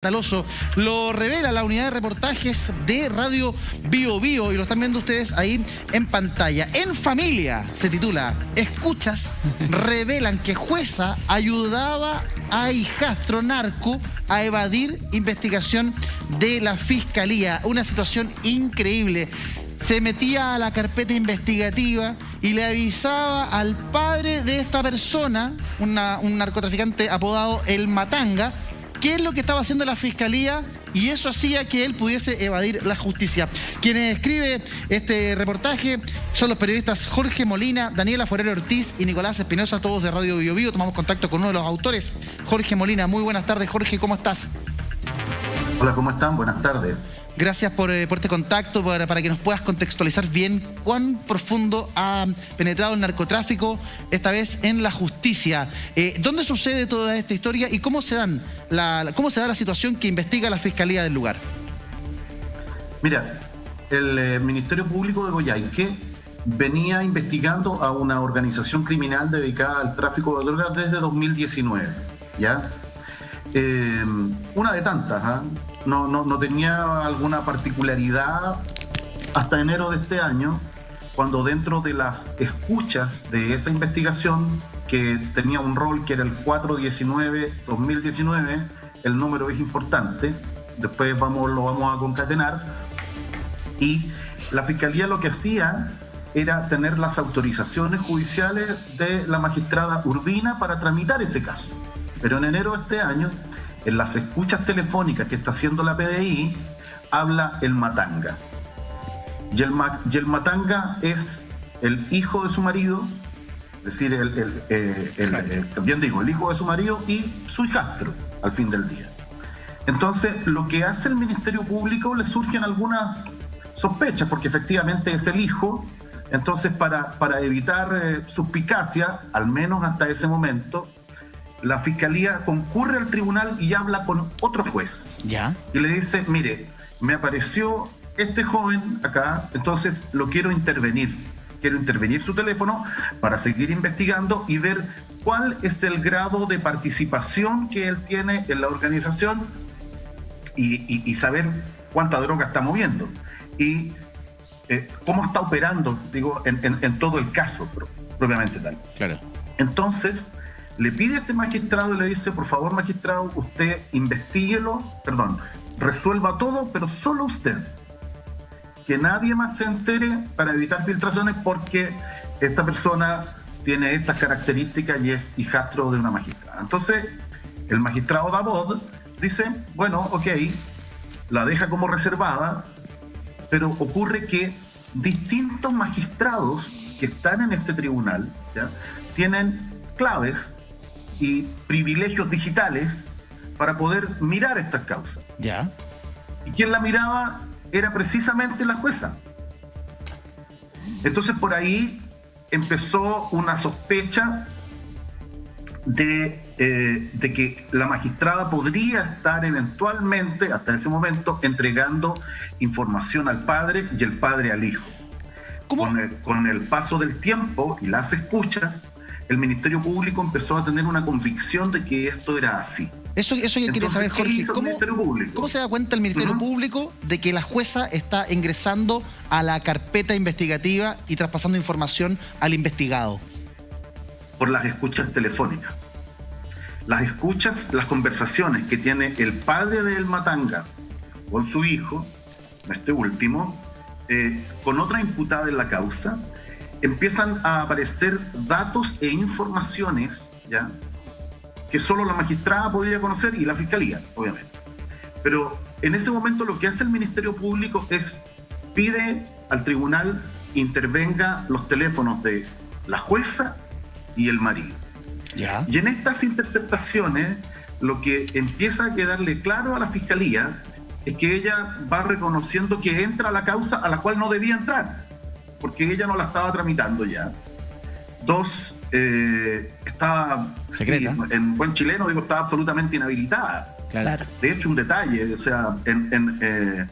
Escandaloso, lo revela la unidad de reportajes de Radio Bio Bio y lo están viendo ustedes ahí en pantalla. En Familia se titula: escuchas revelan que jueza ayudaba a hijastro narco a evadir investigación de la fiscalía. Una situación increíble. Se metía a la carpeta investigativa y le avisaba al padre de esta persona, un narcotraficante apodado El Matanga, qué es lo que estaba haciendo la fiscalía, y eso hacía que él pudiese evadir la justicia. Quienes escribe este reportaje son los periodistas Jorge Molina, Daniela Forero Ortiz y Nicolás Espinosa, todos de Radio Bio Bio. Tomamos contacto con uno de los autores, Jorge Molina. Muy buenas tardes, Jorge, ¿cómo estás? Hola, ¿cómo están? Buenas tardes. Gracias por este contacto, para que nos puedas contextualizar bien cuán profundo ha penetrado el narcotráfico, esta vez en la justicia. ¿Dónde sucede toda esta historia y cómo se da la situación que investiga la Fiscalía del lugar? Mira, el Ministerio Público de Coyhaique venía investigando a una organización criminal dedicada al tráfico de drogas desde 2019, ¿ya? Una de tantas, ¿eh? No tenía alguna particularidad hasta enero de este año, cuando dentro de las escuchas de esa investigación, que tenía un rol que era el 419-2019, el número es importante, después lo vamos a concatenar, y la Fiscalía lo que hacía era tener las autorizaciones judiciales de la magistrada Urbina para tramitar ese caso. Pero en enero de este año, en las escuchas telefónicas que está haciendo la PDI, habla El Matanga. Y el Matanga es el hijo de su marido, es decir, bien digo, el hijo de su marido y su hijastro, al fin del día. Entonces, lo que hace el Ministerio Público, le surgen algunas sospechas, porque efectivamente es el hijo. Entonces, para evitar suspicacia, al menos hasta ese momento, la Fiscalía concurre al tribunal y habla con otro juez. ¿Ya? Y le dice: mire, me apareció este joven acá, entonces lo quiero intervenir. Quiero intervenir su teléfono para seguir investigando y ver cuál es el grado de participación que él tiene en la organización y saber cuánta droga está moviendo. Y cómo está operando, digo, en todo el caso, propiamente tal. Claro. Entonces le pide a este magistrado y le dice: por favor, magistrado, usted resuelva todo, pero solo usted. Que nadie más se entere para evitar filtraciones, porque esta persona tiene estas características y es hijastro de una magistrada. Entonces, el magistrado Dabod dice: bueno, ok, la deja como reservada, pero ocurre que distintos magistrados que están en este tribunal, ¿ya?, tienen claves y privilegios digitales para poder mirar estas causas. ¿Ya? Y quien la miraba era precisamente la jueza. Entonces, por ahí empezó una sospecha de que la magistrada podría estar eventualmente, hasta ese momento, entregando información al padre y el padre al hijo. Con el paso del tiempo y las escuchas, el Ministerio Público empezó a tener una convicción de que esto era así. Eso yo quiero saber, Jorge, ¿cómo se da cuenta el Ministerio Público de que la jueza está ingresando a la carpeta investigativa y traspasando información al investigado? Por las escuchas telefónicas. Las conversaciones que tiene el padre de El Matanga con su hijo, este último, con otra imputada en la causa, empiezan a aparecer datos e informaciones, ¿ya?, que solo la magistrada podría conocer y la Fiscalía, obviamente. Pero en ese momento lo que hace el Ministerio Público es pide al tribunal intervenga los teléfonos de la jueza y el marido. ¿Ya? Y en estas interceptaciones, lo que empieza a quedarle claro a la Fiscalía es que ella va reconociendo que entra a la causa a la cual no debía entrar, porque ella no la estaba tramitando ya. Estaba, secreta. Sí, en buen chileno digo, estaba absolutamente inhabilitada. Claro. De hecho, un detalle, o sea, en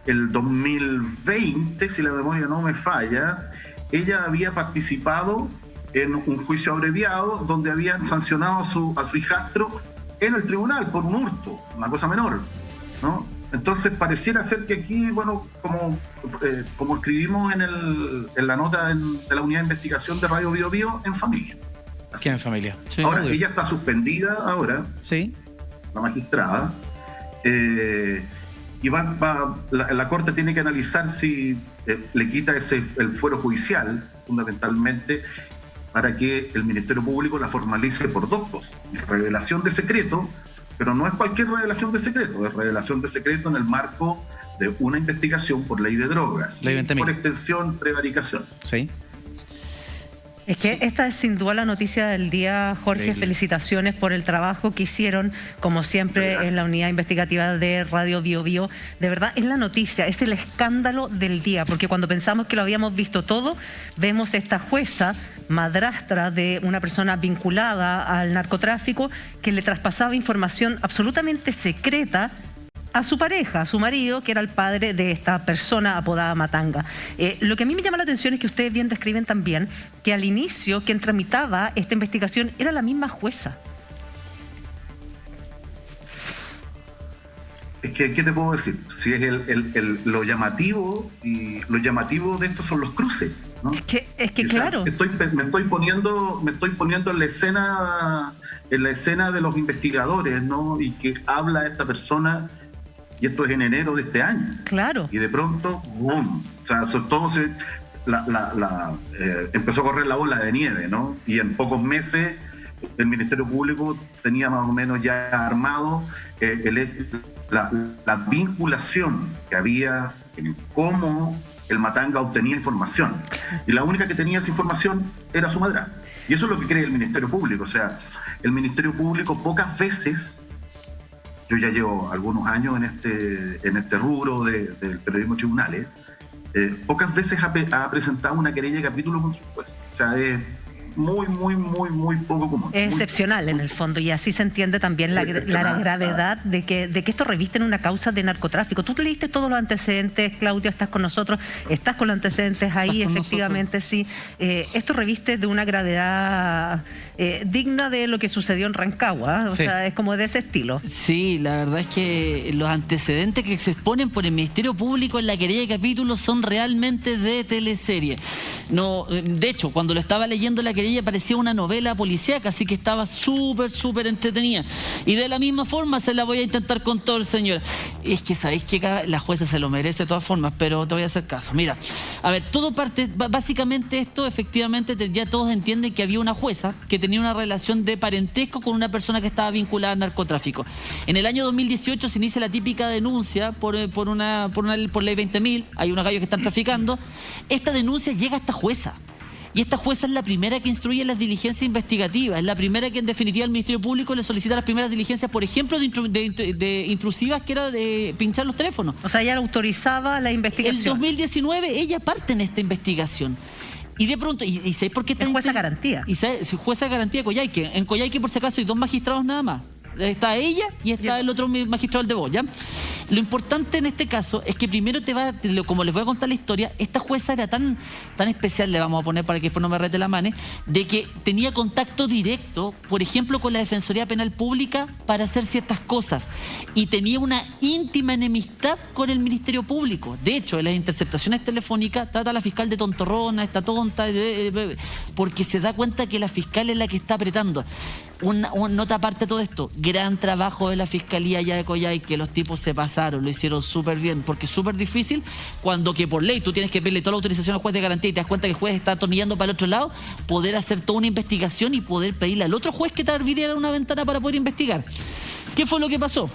el 2020, si la memoria no me falla, ella había participado en un juicio abreviado donde habían sancionado a su hijastro en el tribunal por un hurto, una cosa menor, ¿no? Entonces pareciera ser que aquí, bueno, como escribimos en la nota de la unidad de investigación de Radio Bio Bio, en familia. ¿Qué en familia? Sí. Ahora, ella está suspendida ahora, sí, la magistrada, y la Corte tiene que analizar si le quita el fuero judicial, fundamentalmente, para que el Ministerio Público la formalice por dos cosas: revelación de secreto, pero no es cualquier revelación de secreto, es revelación de secreto en el marco de una investigación por ley de drogas, ley 20.000. Por extensión, prevaricación. Sí. Es que esta es sin duda la noticia del día, Jorge. Increíble. Felicitaciones por el trabajo que hicieron, como siempre, en la unidad investigativa de Radio Bio Bio. De verdad, es la noticia, es el escándalo del día, porque cuando pensamos que lo habíamos visto todo, vemos esta jueza, madrastra de una persona vinculada al narcotráfico, que le traspasaba información absolutamente secreta a su pareja, a su marido, que era el padre de esta persona apodada Matanga. Lo que a mí me llama la atención es que ustedes bien describen también que al inicio quien tramitaba esta investigación era la misma jueza. Es que, ¿qué te puedo decir? Si es lo llamativo, y lo llamativo de esto son los cruces, ¿no? Es que claro. Me estoy poniendo en la escena de los investigadores, ¿no? Y que habla esta persona, y esto es en enero de este año. Claro. Y de pronto, ¡boom! O sea, todo empezó a correr la bola de nieve, ¿no? Y en pocos meses el Ministerio Público tenía más o menos ya armado la vinculación que había en cómo el Matanga obtenía información. Y la única que tenía esa información era su madrastra. Y eso es lo que cree el Ministerio Público. O sea, el Ministerio Público pocas veces... Yo ya llevo algunos años en este rubro del periodismo tribunales. Pocas veces ha presentado una querella de capítulo con su juez. O sea, es muy poco común. Es excepcional en el fondo, y así se entiende también la gravedad de que esto reviste en una causa de narcotráfico. Tú te leíste todos los antecedentes, Claudio, estás con nosotros, estás con los antecedentes ahí, efectivamente, nosotros. Sí. Esto reviste de una gravedad digna de lo que sucedió en Rancagua, o sea, es como de ese estilo. Sí, la verdad es que los antecedentes que se exponen por el Ministerio Público en la querella de capítulo son realmente de teleserie. No, de hecho, cuando lo estaba leyendo la querella parecía una novela policíaca, así que estaba súper entretenida. Y de la misma forma se la voy a intentar con todo el señor. Es que sabéis que la jueza se lo merece de todas formas, pero te voy a hacer caso. Mira, a ver, todo parte, básicamente esto, efectivamente, ya todos entienden que había una jueza que tenía una relación de parentesco con una persona que estaba vinculada al narcotráfico. En el año 2018 se inicia la típica denuncia por ley 20.000, hay unos gallos que están traficando. Esta denuncia llega a esta jueza. Y esta jueza es la primera que instruye las diligencias investigativas, es la primera que en definitiva al Ministerio Público le solicita las primeras diligencias, por ejemplo, de intrusivas, que era de pinchar los teléfonos. O sea, ella autorizaba la investigación. En 2019 ella parte en esta investigación. Y de pronto, ¿y sabes por qué está? Es jueza garantía. Y jueza garantía de Coyhaique. En Coyhaique, por si acaso, hay 2 magistrados nada más. Está ella y está el otro magistrado, el de Boya. Lo importante en este caso es que primero como les voy a contar la historia, esta jueza era tan especial, le vamos a poner para que después no me rete la mano, de que tenía contacto directo, por ejemplo, con la Defensoría Penal Pública para hacer ciertas cosas. Y tenía una íntima enemistad con el Ministerio Público. De hecho, en las interceptaciones telefónicas trata a la fiscal de tontorrona, esta tonta, porque se da cuenta que la fiscal es la que está apretando. Una nota aparte de todo esto, gran trabajo de la Fiscalía ya de Coyhaique, los tipos se pasaron, lo hicieron súper bien, porque es súper difícil cuando que por ley tú tienes que pedirle toda la autorización al juez de garantía y te das cuenta que el juez está atornillando para el otro lado, poder hacer toda una investigación y poder pedirle al otro juez que te abriera una ventana para poder investigar. ¿Qué fue lo que pasó?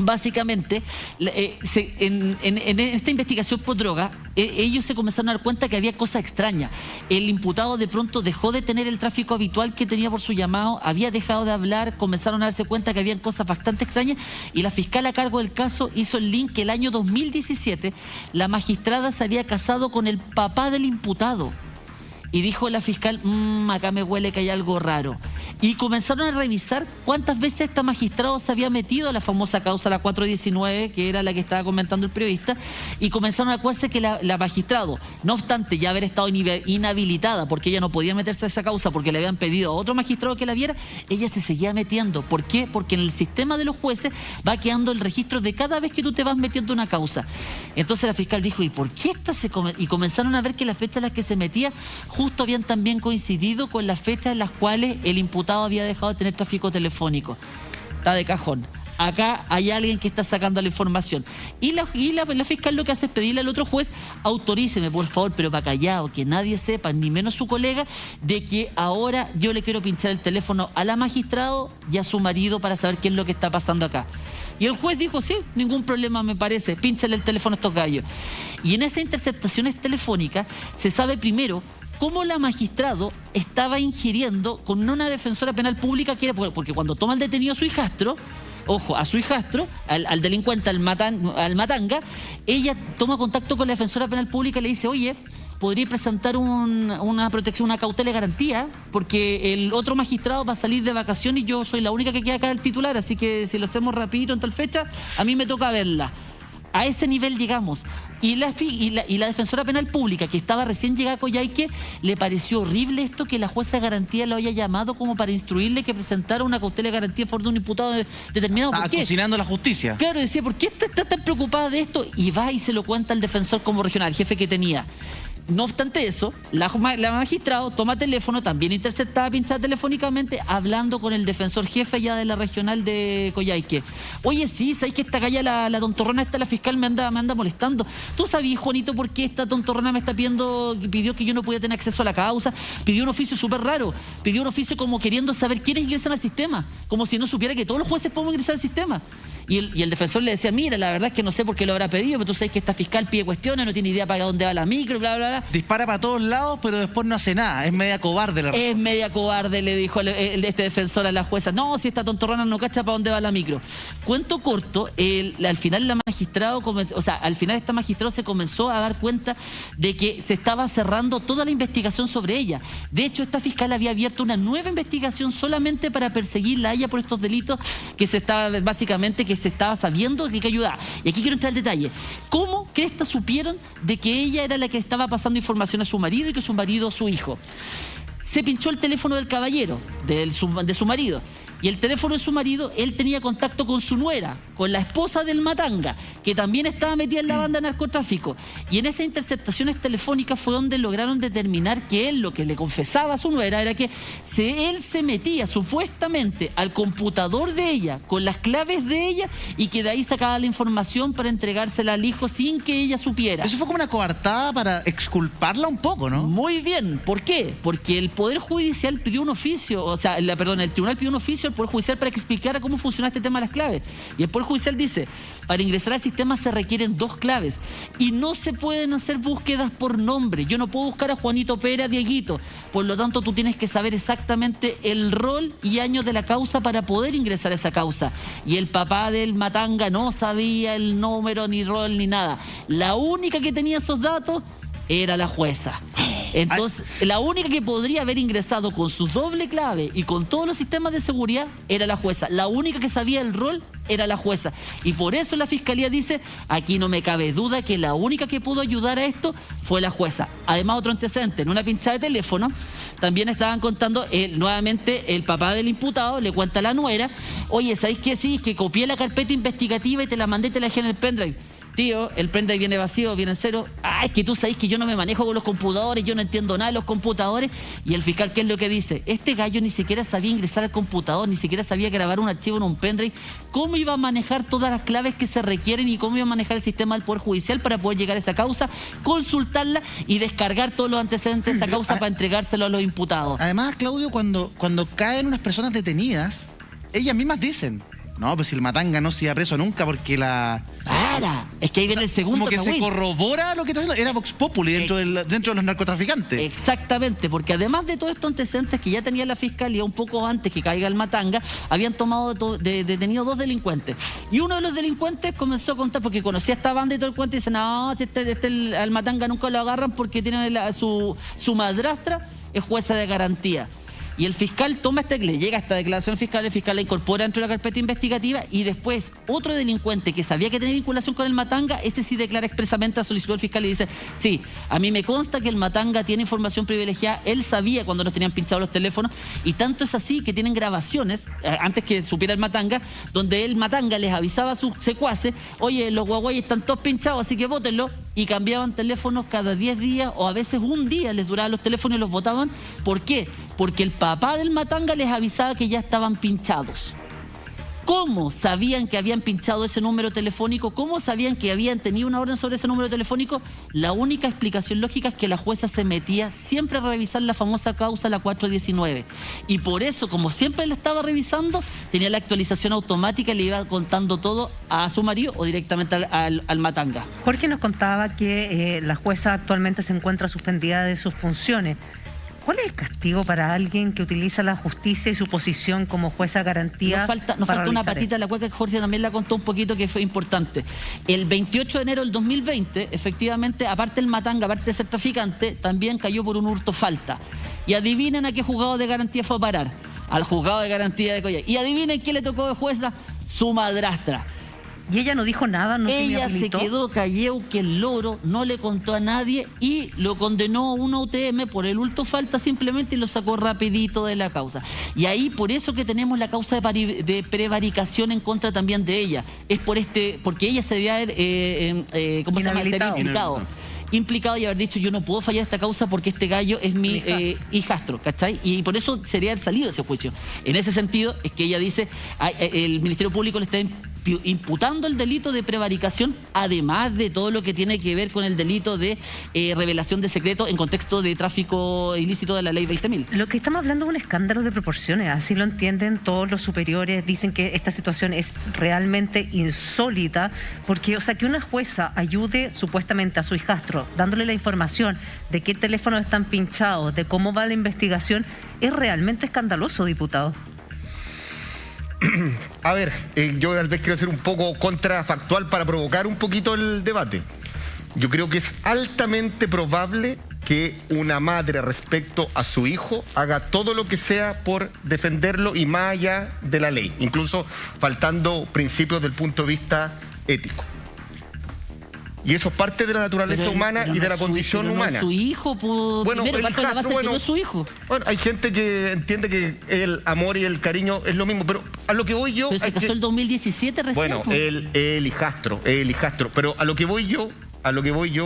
Básicamente, en esta investigación por droga, ellos se comenzaron a dar cuenta que había cosas extrañas. El imputado de pronto dejó de tener el tráfico habitual que tenía por su llamado, había dejado de hablar, comenzaron a darse cuenta que habían cosas bastante extrañas, y la fiscal a cargo del caso hizo el link que el año 2017 la magistrada se había casado con el papá del imputado. Y dijo la fiscal, acá me huele que hay algo raro. Y comenzaron a revisar cuántas veces esta magistrado se había metido a la famosa causa, la 419, que era la que estaba comentando el periodista, y comenzaron a acuerdarse que la magistrado, no obstante ya haber estado inhabilitada, porque ella no podía meterse a esa causa porque le habían pedido a otro magistrado que la viera, ella se seguía metiendo. ¿Por qué? Porque en el sistema de los jueces va quedando el registro de cada vez que tú te vas metiendo en una causa. Entonces la fiscal dijo, ¿y por qué esta y comenzaron a ver que las fechas en las que se metía justo habían también coincidido con las fechas en las cuales el imputado había dejado de tener tráfico telefónico? Está de cajón. Acá hay alguien que está sacando la información. Y la fiscal lo que hace es pedirle al otro juez, autoríceme por favor, pero para callado, que nadie sepa, ni menos su colega, de que ahora yo le quiero pinchar el teléfono a la magistrado y a su marido para saber qué es lo que está pasando acá. Y el juez dijo, sí, ningún problema me parece, pínchale el teléfono a estos gallos. Y en esas interceptaciones telefónicas se sabe primero cómo la magistrado estaba ingiriendo con una defensora penal pública, que era porque cuando toma el detenido a su hijastro, ojo, a su hijastro, al delincuente, al matanga, ella toma contacto con la defensora penal pública y le dice, oye, podría presentar una protección, una cautela de garantía, porque el otro magistrado va a salir de vacaciones y yo soy la única que queda acá del titular, así que si lo hacemos rapidito en tal fecha, a mí me toca verla. A ese nivel llegamos. Y la defensora penal pública, que estaba recién llegada a Coyhaique, le pareció horrible esto que la jueza de garantía lo haya llamado como para instruirle que presentara una cautela de garantía en favor de un imputado determinado. ¿Por qué? Cocinando la justicia. Claro, decía, ¿por qué está tan preocupada de esto? Y va y se lo cuenta al defensor como regional, jefe que tenía. No obstante eso, la magistrado toma teléfono, también interceptada, pinchada telefónicamente, hablando con el defensor jefe ya de la regional de Coyhaique. Oye, sí, ¿sabes que esta galla, la tontorrona esta, la fiscal me anda molestando? ¿Tú sabías, Juanito, por qué esta tontorrona me está pidió que yo no podía tener acceso a la causa? Pidió un oficio súper raro, pidió un oficio como queriendo saber quiénes ingresan al sistema, como si no supiera que todos los jueces podemos ingresar al sistema. Y el defensor le decía, mira, la verdad es que no sé por qué lo habrá pedido, pero tú sabes que esta fiscal pide cuestiones, no tiene idea para dónde va la micro, bla, bla, bla. Dispara para todos lados, pero después no hace nada. Es media cobarde. Es media cobarde, le dijo este defensor a la jueza. No, si esta tontorrona no cacha para dónde va la micro. Cuento corto, al final esta magistrado se comenzó a dar cuenta de que se estaba cerrando toda la investigación sobre ella. De hecho, esta fiscal había abierto una nueva investigación solamente para perseguirla a ella por estos delitos que se estaba sabiendo que ayudaba. Y aquí quiero entrar al detalle. ¿Cómo que estas supieron de que ella era la que estaba pasando información a su marido y que su marido a su hijo? Se pinchó el teléfono del caballero, de su marido. Y el teléfono de su marido, él tenía contacto con su nuera, con la esposa del matanga, que también estaba metida en la banda de narcotráfico. Y en esas interceptaciones telefónicas fue donde lograron determinar que él, lo que le confesaba a su nuera, era que él se metía supuestamente al computador de ella, con las claves de ella, y que de ahí sacaba la información para entregársela al hijo sin que ella supiera. Eso fue como una coartada para exculparla un poco, ¿no? Muy bien. ¿Por qué? Porque el Poder Judicial pidió un oficio, el Tribunal pidió un oficio al Poder Judicial para que explicara cómo funciona este tema de las claves. Y el Poder Judicial dice, para ingresar al sistema se requieren 2 claves y no se pueden hacer búsquedas por nombre. Yo no puedo buscar a Juanito Pérez, a Dieguito. Por lo tanto, tú tienes que saber exactamente el rol y años de la causa para poder ingresar a esa causa. Y el papá del matanga no sabía el número, ni rol, ni nada. La única que tenía esos datos era la jueza. Entonces, la única que podría haber ingresado con su doble clave y con todos los sistemas de seguridad era la jueza. La única que sabía el rol era la jueza. Y por eso la fiscalía dice, aquí no me cabe duda que la única que pudo ayudar a esto fue la jueza. Además, otro antecedente, en una pinchada de teléfono, también estaban contando, nuevamente, el papá del imputado le cuenta a la nuera, oye, ¿sabéis qué? Sí, es que copié la carpeta investigativa y te la mandé y te la dejé en el pendrive. Tío, el pendrive viene vacío, viene en cero. Es que tú sabes que yo no me manejo con los computadores, yo no entiendo nada de los computadores. Y el fiscal, ¿qué es lo que dice? Este gallo ni siquiera sabía ingresar al computador, ni siquiera sabía grabar un archivo en un pendrive. ¿Cómo iba a manejar todas las claves que se requieren y cómo iba a manejar el sistema del Poder Judicial para poder llegar a esa causa, consultarla y descargar todos los antecedentes de esa causa para entregárselo a los imputados? Además, Claudio, cuando caen unas personas detenidas, ellas mismas dicen, No, pues si el matanga no se iba preso nunca porque Es que ahí viene el segundo como que se cagüín. corrobora lo que está haciendo. Era Vox Populi dentro de los narcotraficantes. Exactamente, porque además de todos estos antecedentes que ya tenía la fiscalía un poco antes que caiga el matanga, habían tomado detenido 2 delincuentes. Y uno de los delincuentes comenzó a contar, porque conocía a esta banda y todo el cuento, y dice, no, si al matanga nunca lo agarran porque tiene su madrastra es jueza de garantía. Y el fiscal le llega esta declaración al fiscal, el fiscal la incorpora dentro de la carpeta investigativa y después otro delincuente que sabía que tenía vinculación con el matanga, ese sí declara expresamente a solicitud del fiscal y dice, sí, a mí me consta que el matanga tiene información privilegiada, él sabía cuando nos tenían pinchados los teléfonos y tanto es así que tienen grabaciones, antes que supiera el matanga, donde el matanga les avisaba a sus secuaces, oye, los guaguayes están todos pinchados, así que bótenlo, y cambiaban teléfonos cada 10 días o a veces un día les duraban los teléfonos y los botaban. ¿Por qué? Porque el papá del matanga les avisaba que ya estaban pinchados. ¿Cómo sabían que habían pinchado ese número telefónico? ¿Cómo sabían que habían tenido una orden sobre ese número telefónico? La única explicación lógica es que la jueza se metía siempre a revisar la famosa causa, la 419. Y por eso, como siempre la estaba revisando, tenía la actualización automática y le iba contando todo a su marido o directamente al matanga. Jorge nos contaba que la jueza actualmente se encuentra suspendida de sus funciones. ¿Cuál es el castigo para alguien que utiliza la justicia y su posición como jueza garantía? Nos falta una patita de la cueca que Jorge también la contó un poquito, que fue importante. El 28 de enero del 2020, efectivamente, aparte del matanga, aparte de ser traficante, también cayó por un hurto falta. Y adivinen a qué juzgado de garantía fue a parar. Al juzgado de garantía de Coyhaique. Y adivinen qué le tocó de jueza, su madrastra. Y ella no dijo nada, no se Ella se quedó calleu que el loro, no le contó a nadie y lo condenó a una UTM por el hurto falta simplemente y lo sacó rapidito de la causa. Y ahí por eso que tenemos la causa de prevaricación en contra también de ella. Es porque ella se debía haber, ¿cómo se llama? Implicado y haber dicho, yo no puedo fallar esta causa porque este gallo es mi hijastro, ¿cachai? Y por eso sería haber salido ese juicio. En ese sentido es que ella dice, el Ministerio Público le está imputando el delito de prevaricación, además de todo lo que tiene que ver con el delito de revelación de secreto en contexto de tráfico ilícito de la ley 20.000. Lo que estamos hablando es un escándalo de proporciones, así lo entienden todos los superiores, dicen que esta situación es realmente insólita, porque, o sea, que una jueza ayude supuestamente a su hijastro, dándole la información de qué teléfonos están pinchados, de cómo va la investigación, es realmente escandaloso, diputado. A ver, yo tal vez quiero ser un poco contrafactual para provocar un poquito el debate. Yo creo que es altamente probable que una madre respecto a su hijo haga todo lo que sea por defenderlo y más allá de la ley, incluso faltando principios del punto de vista ético. Y eso es parte de la naturaleza humana y de la condición humana. No, su hijo, bueno, primero, parte de la base que no es su hijo. Bueno, hay gente que entiende que el amor y el cariño es lo mismo, pero a lo que voy yo... Pero se casó el 2017 recién. Bueno, el hijastro, pero a lo que voy yo,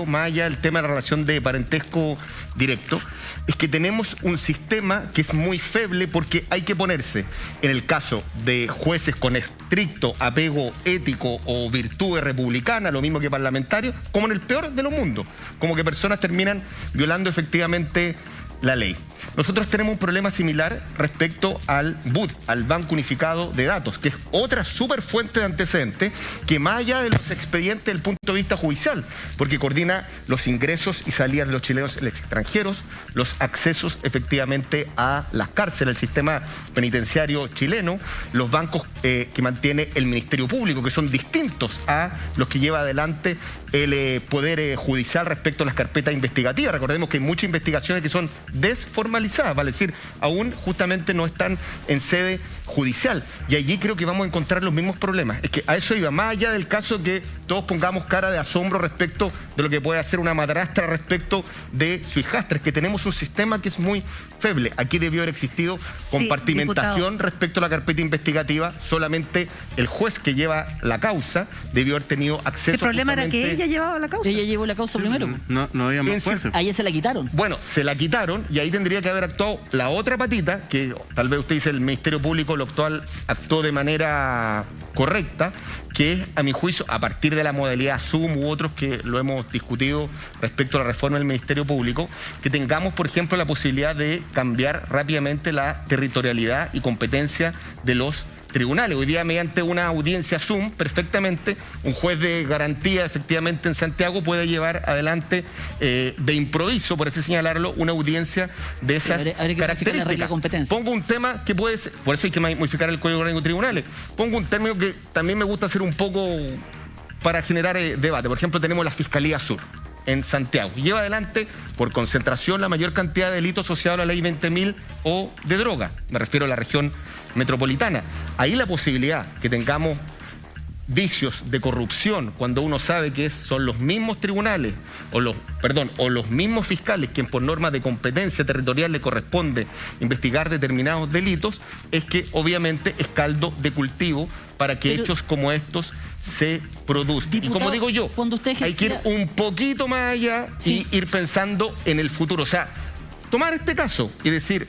más allá del tema de la relación de parentesco directo, es que tenemos un sistema que es muy feble porque hay que ponerse, en el caso de jueces con estricto apego ético o virtud republicana, lo mismo que parlamentarios, como en el peor de los mundos, como que personas terminan violando efectivamente la ley. Nosotros tenemos un problema similar respecto al BUD, al Banco Unificado de Datos, que es otra súper fuente de antecedentes que más allá de los expedientes del punto de vista judicial, porque coordina los ingresos y salidas de los chilenos extranjeros, los accesos efectivamente a las cárceles, el sistema penitenciario chileno, los bancos que mantiene el Ministerio Público, que son distintos a los que lleva adelante el Poder Judicial respecto a las carpetas investigativas. Recordemos que hay muchas investigaciones que son desformalizadas, vale decir, aún justamente no están en sede judicial. Y allí creo que vamos a encontrar los mismos problemas. Es que a eso iba, más allá del caso que todos pongamos cara de asombro respecto de lo que puede hacer una madrastra respecto de su hijastra, es que tenemos un sistema que es muy feble. Aquí debió haber existido compartimentación respecto a la carpeta investigativa. Solamente el juez que lleva la causa debió haber tenido acceso. El problema era que ella llevaba la causa. Ella llevó la causa primero. No había más jueces. A ella se la quitaron. Bueno, se la quitaron y ahí tendría que haber actuado la otra patita, que tal vez usted dice el Ministerio Público lo actuó de manera correcta, que es, a mi juicio, a partir de la modalidad Zoom u otros que lo hemos discutido respecto a la reforma del Ministerio Público, que tengamos, por ejemplo, la posibilidad de cambiar rápidamente la territorialidad y competencia de los tribunales. Hoy día, mediante una audiencia Zoom, perfectamente, un juez de garantía, efectivamente, en Santiago puede llevar adelante de improviso, por así señalarlo, una audiencia de esas habría que características. la regla de competencia. Pongo un tema que puede ser, por eso hay que modificar el Código Orgánico de Tribunales. Pongo un término que también me gusta hacer un poco para generar debate. Por ejemplo, tenemos la Fiscalía Sur en Santiago. Lleva adelante por concentración la mayor cantidad de delitos asociados a la ley 20.000 o de droga. Me refiero a la región metropolitana. Ahí la posibilidad que tengamos vicios de corrupción, cuando uno sabe que son los mismos tribunales o los mismos fiscales quien por norma de competencia territorial le corresponde investigar determinados delitos, es que obviamente es caldo de cultivo para que hechos como estos se produzcan. Diputado, y como digo yo, cuando usted hay que ir un poquito más allá y ir pensando en el futuro. O sea, tomar este caso y decir,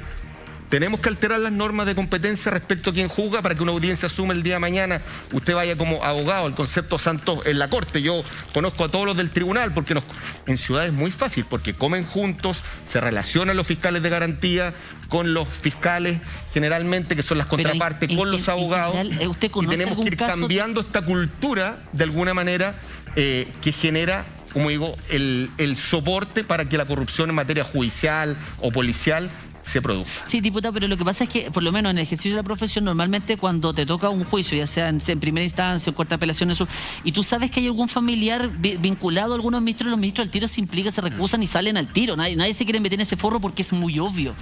tenemos que alterar las normas de competencia respecto a quien juzga para que una audiencia asume el día de mañana. Usted vaya como abogado, el concepto Santos en la corte. Yo conozco a todos los del tribunal porque en ciudades es muy fácil, porque comen juntos, se relacionan los fiscales de garantía con los fiscales generalmente, que son las contrapartes, con los abogados. ¿Usted y tenemos que ir cambiando esta cultura de alguna manera que genera, como digo, el soporte para que la corrupción en materia judicial o policial se produzca. Sí, diputado, pero lo que pasa es que, por lo menos en el ejercicio de la profesión, normalmente cuando te toca un juicio, ya sea en primera instancia o en corte de apelación, eso, y tú sabes que hay algún familiar vinculado a algunos ministros, los ministros al tiro se implican, se recusan y salen al tiro. Nadie se quiere meter en ese forro porque es muy obvio.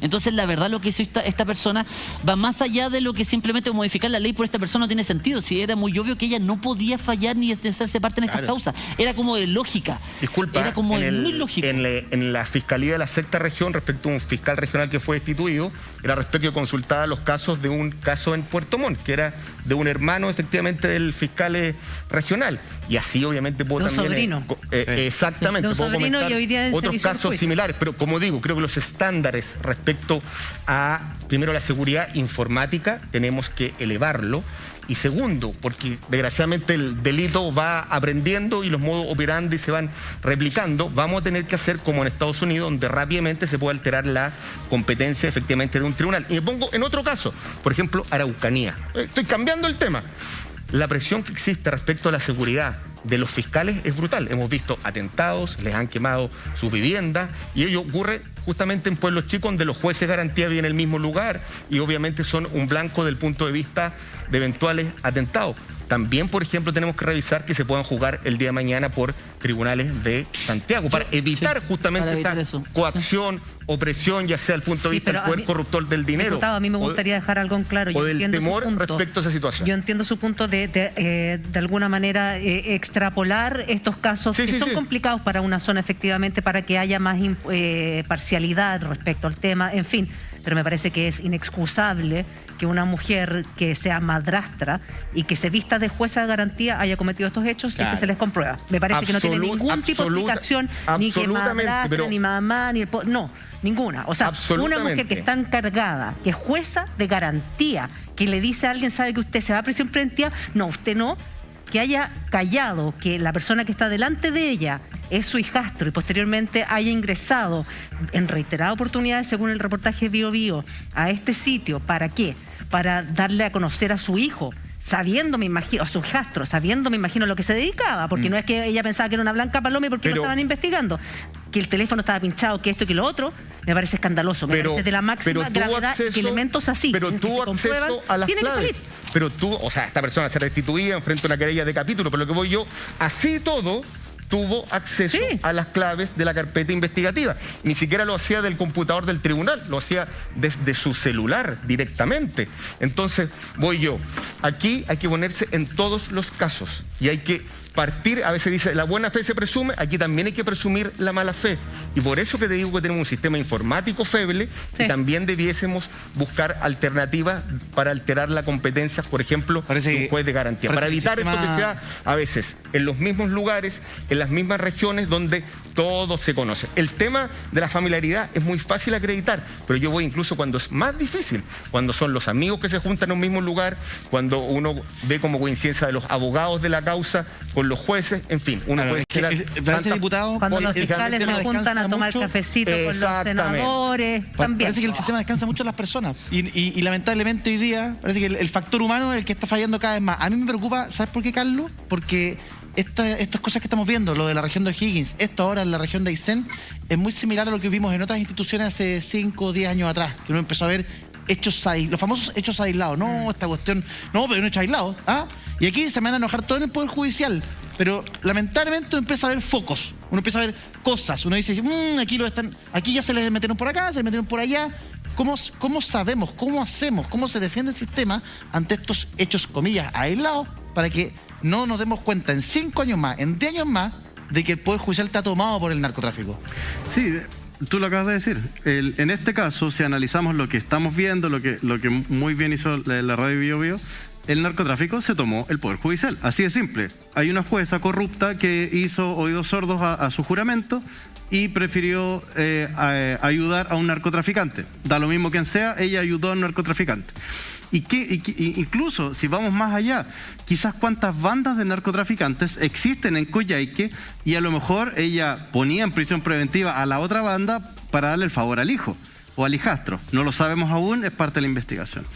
Entonces, la verdad, lo que hizo esta persona va más allá de lo que simplemente modificar la ley por esta persona no tiene sentido. Si era muy obvio que ella no podía fallar ni hacerse parte en estas causas. Era como de lógica. Disculpa, era como muy lógico. En la Fiscalía de la Sexta Región, respecto a un fiscal regional que fue destituido, era respecto que consultaba los casos de un caso en Puerto Montt, que era de un hermano efectivamente del fiscal regional. Y así obviamente puedo de un también... sobrino. Exactamente, de un puedo sobrino comentar y hoy día en otros casos similares, pero como digo, creo que los estándares respecto a, primero, la seguridad informática, tenemos que elevarlo. Y segundo, porque desgraciadamente el delito va aprendiendo y los modos operandi se van replicando, vamos a tener que hacer como en Estados Unidos, donde rápidamente se puede alterar la competencia efectivamente de un tribunal. Y me pongo en otro caso, por ejemplo, Araucanía. Estoy cambiando el tema. La presión que existe respecto a la seguridad de los fiscales es brutal. Hemos visto atentados, les han quemado sus viviendas y ello ocurre justamente en pueblos chicos donde los jueces de garantía viven en el mismo lugar y obviamente son un blanco del punto de vista de eventuales atentados. También, por ejemplo, tenemos que revisar que se puedan juzgar el día de mañana por tribunales de Santiago para evitar justamente esa coacción, opresión, ya sea el punto de vista del poder corruptor del dinero. Diputado, a mí me gustaría dejar algo en claro. O del temor respecto a esa situación. Yo entiendo su punto de alguna manera extrapolar estos casos que son complicados para una zona, efectivamente, para que haya más parcialidad respecto al tema, en fin. Pero me parece que es inexcusable que una mujer que sea madrastra y que se vista de jueza de garantía haya cometido estos hechos y que se les comprueba. Me parece que no tiene ningún tipo de explicación, ni que madrastra, ni mamá, ni no, ninguna. O sea, una mujer que está encargada, que es jueza de garantía, que le dice a alguien, sabe que usted se va a prisión preventiva, no, usted no, que haya callado que la persona que está delante de ella es su hijastro y posteriormente haya ingresado en reiteradas oportunidades, según el reportaje Bio Bio, a este sitio. ¿Para qué? Para darle a conocer a su hijo, sabiendo, me imagino, a su hijastro, sabiendo, me imagino, lo que se dedicaba, porque no es que ella pensaba que era una blanca paloma y porque lo estaban investigando, que el teléfono estaba pinchado, que esto y que lo otro, me parece escandaloso, me parece de la máxima gravedad que elementos así, pero tuvo acceso a las claves. Pero tú, o sea, esta persona se restituía enfrente a una querella de capítulo, pero lo que voy yo, así todo, tuvo acceso a las claves de la carpeta investigativa. Ni siquiera lo hacía del computador del tribunal, lo hacía desde su celular directamente. Entonces, voy yo. Aquí hay que ponerse en todos los casos y hay que partir, a veces dice, la buena fe se presume, aquí también hay que presumir la mala fe. Y por eso que te digo que tenemos un sistema informático feble y también debiésemos buscar alternativas para alterar la competencia, por ejemplo, de un juez de garantía. Para evitar esto que sea a veces en los mismos lugares, en en las mismas regiones donde todos se conocen. El tema de la familiaridad es muy fácil acreditar, pero yo voy incluso cuando es más difícil, cuando son los amigos que se juntan en un mismo lugar, cuando uno ve como coincidencia de los abogados de la causa con los jueces, en fin, uno puede generar parece, diputado, cuando los fiscales se juntan a tomar cafecito con los senadores, también. Parece que el sistema descansa mucho en las personas y lamentablemente hoy día parece que el factor humano es el que está fallando cada vez más. A mí me preocupa, ¿sabes por qué, Carlos? Porque estas cosas que estamos viendo, lo de la región de O'Higgins, esto ahora en la región de Aysén, es muy similar a lo que vimos en otras instituciones hace 5 o 10 años atrás, que uno empezó a ver los famosos hechos aislados. No, esta cuestión, no, pero un hecho aislado. Y aquí se me van a enojar todo en el Poder Judicial, pero lamentablemente uno empieza a ver focos, uno empieza a ver cosas, uno dice, aquí ya se les metieron por acá, se les metieron por allá. ¿Cómo sabemos, cómo hacemos, cómo se defiende el sistema ante estos hechos, comillas, aislados, para que no nos demos cuenta en 5 años más, en 10 años más, de que el Poder Judicial está tomado por el narcotráfico? Sí, tú lo acabas de decir. En este caso, si analizamos lo que estamos viendo, lo que muy bien hizo la radio Bio Bio, el narcotráfico se tomó el Poder Judicial. Así de simple. Hay una jueza corrupta que hizo oídos sordos a su juramento y prefirió ayudar a un narcotraficante. Da lo mismo quien sea, ella ayudó a un narcotraficante. Incluso, si vamos más allá, quizás cuántas bandas de narcotraficantes existen en Coyhaique y a lo mejor ella ponía en prisión preventiva a la otra banda para darle el favor al hijo o al hijastro. No lo sabemos aún, es parte de la investigación.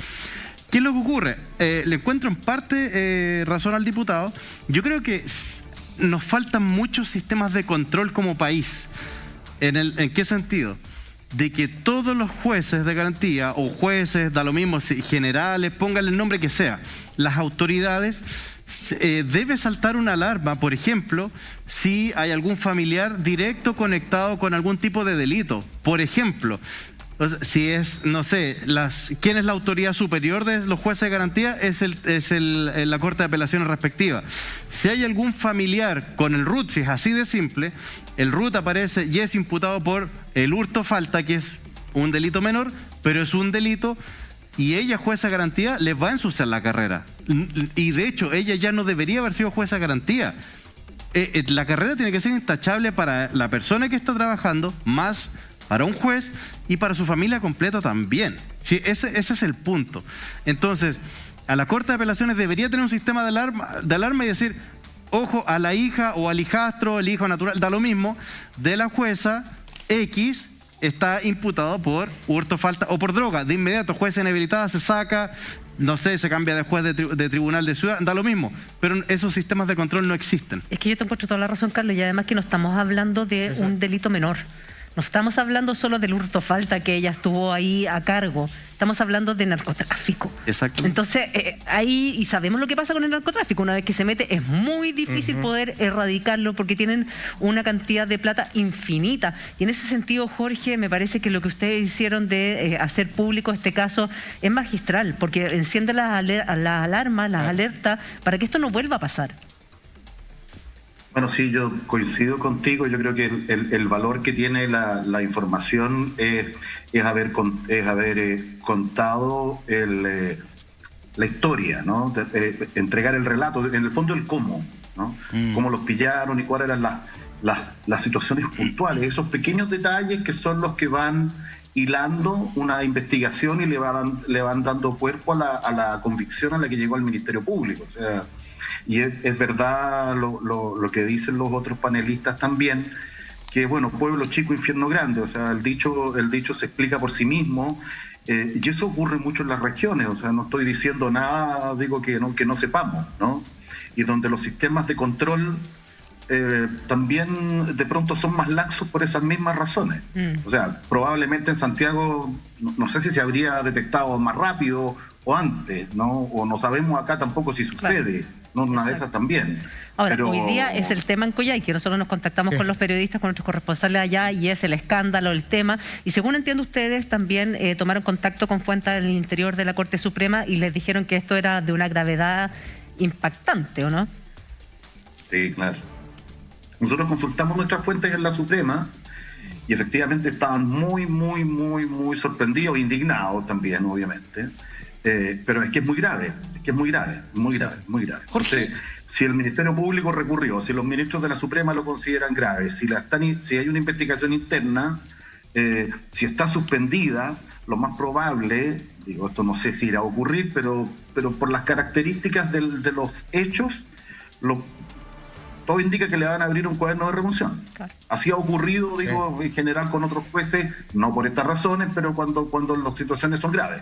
¿Qué es lo que ocurre? Le encuentro en parte razón al diputado. Yo creo que nos faltan muchos sistemas de control como país. ¿En qué sentido? De que todos los jueces de garantía, o jueces, da lo mismo, generales, pónganle el nombre que sea, las autoridades, debe saltar una alarma, por ejemplo, si hay algún familiar directo conectado con algún tipo de delito. Por ejemplo, si es, no sé, ¿quién es la autoridad superior de los jueces de garantía? Es la Corte de Apelaciones respectiva. Si hay algún familiar con el RUT, si es así de simple, el RUT aparece y es imputado por el hurto falta, que es un delito menor, pero es un delito, y ella, jueza de garantía, les va a ensuciar la carrera. Y de hecho, ella ya no debería haber sido jueza de garantía. La carrera tiene que ser intachable para la persona que está trabajando, más para un juez y para su familia completa también. Sí, ese es el punto. Entonces, a la Corte de Apelaciones debería tener un sistema de alarma y decir, ojo, a la hija o al hijastro, el hijo natural, da lo mismo, de la jueza X está imputado por hurto, falta o por droga. De inmediato, jueza inhabilitada se saca, no sé, se cambia de juez de tribunal de ciudad, da lo mismo. Pero esos sistemas de control no existen. Es que yo te encuentro toda la razón, Carlos, y además que no estamos hablando de un delito menor. No estamos hablando solo del hurto falta que ella estuvo ahí a cargo. Estamos hablando de narcotráfico. Exacto. Entonces, ahí, y sabemos lo que pasa con el narcotráfico. Una vez que se mete, es muy difícil poder erradicarlo porque tienen una cantidad de plata infinita. Y en ese sentido, Jorge, me parece que lo que ustedes hicieron de hacer público este caso es magistral, porque enciende las alarmas, las alertas, para que esto no vuelva a pasar. Bueno, sí, yo coincido contigo. Yo creo que el valor que tiene la información es haber contado la historia, ¿no? Entregar el relato, en el fondo el cómo, ¿no? Cómo los pillaron y cuáles eran las situaciones puntuales, esos pequeños detalles que son los que van hilando una investigación y le van dando cuerpo a la convicción a la que llegó el Ministerio Público. O sea, y es verdad lo que dicen los otros panelistas también, que bueno, pueblo chico, infierno grande. O sea, el dicho se explica por sí mismo, y eso ocurre mucho en las regiones. O sea, no estoy diciendo nada, digo que no sepamos, ¿no? Y donde los sistemas de control también de pronto son más laxos por esas mismas razones. O sea, probablemente en Santiago, no sé si se habría detectado más rápido o antes, ¿no? O no sabemos acá tampoco si sucede. Claro. No, una de esas también. Ahora, hoy día es el tema en Coyhaique. Nosotros nos contactamos con los periodistas, con nuestros corresponsales allá, y es el escándalo, el tema. Y según entiendo, ustedes también tomaron contacto con fuentes del interior de la Corte Suprema y les dijeron que esto era de una gravedad impactante, ¿o no? Sí, claro. Nosotros consultamos nuestras fuentes en la Suprema y efectivamente estaban muy sorprendidos, indignados también, obviamente. Pero es que es muy grave, muy grave. Jorge, si el Ministerio Público recurrió, si los ministros de la Suprema lo consideran grave, si hay una investigación interna, si está suspendida, lo más probable, digo, esto no sé si irá a ocurrir, pero por las características de los hechos, todo indica que le van a abrir un cuaderno de remoción. Claro. Así ha ocurrido, digo, en general con otros jueces, no por estas razones, pero cuando las situaciones son graves.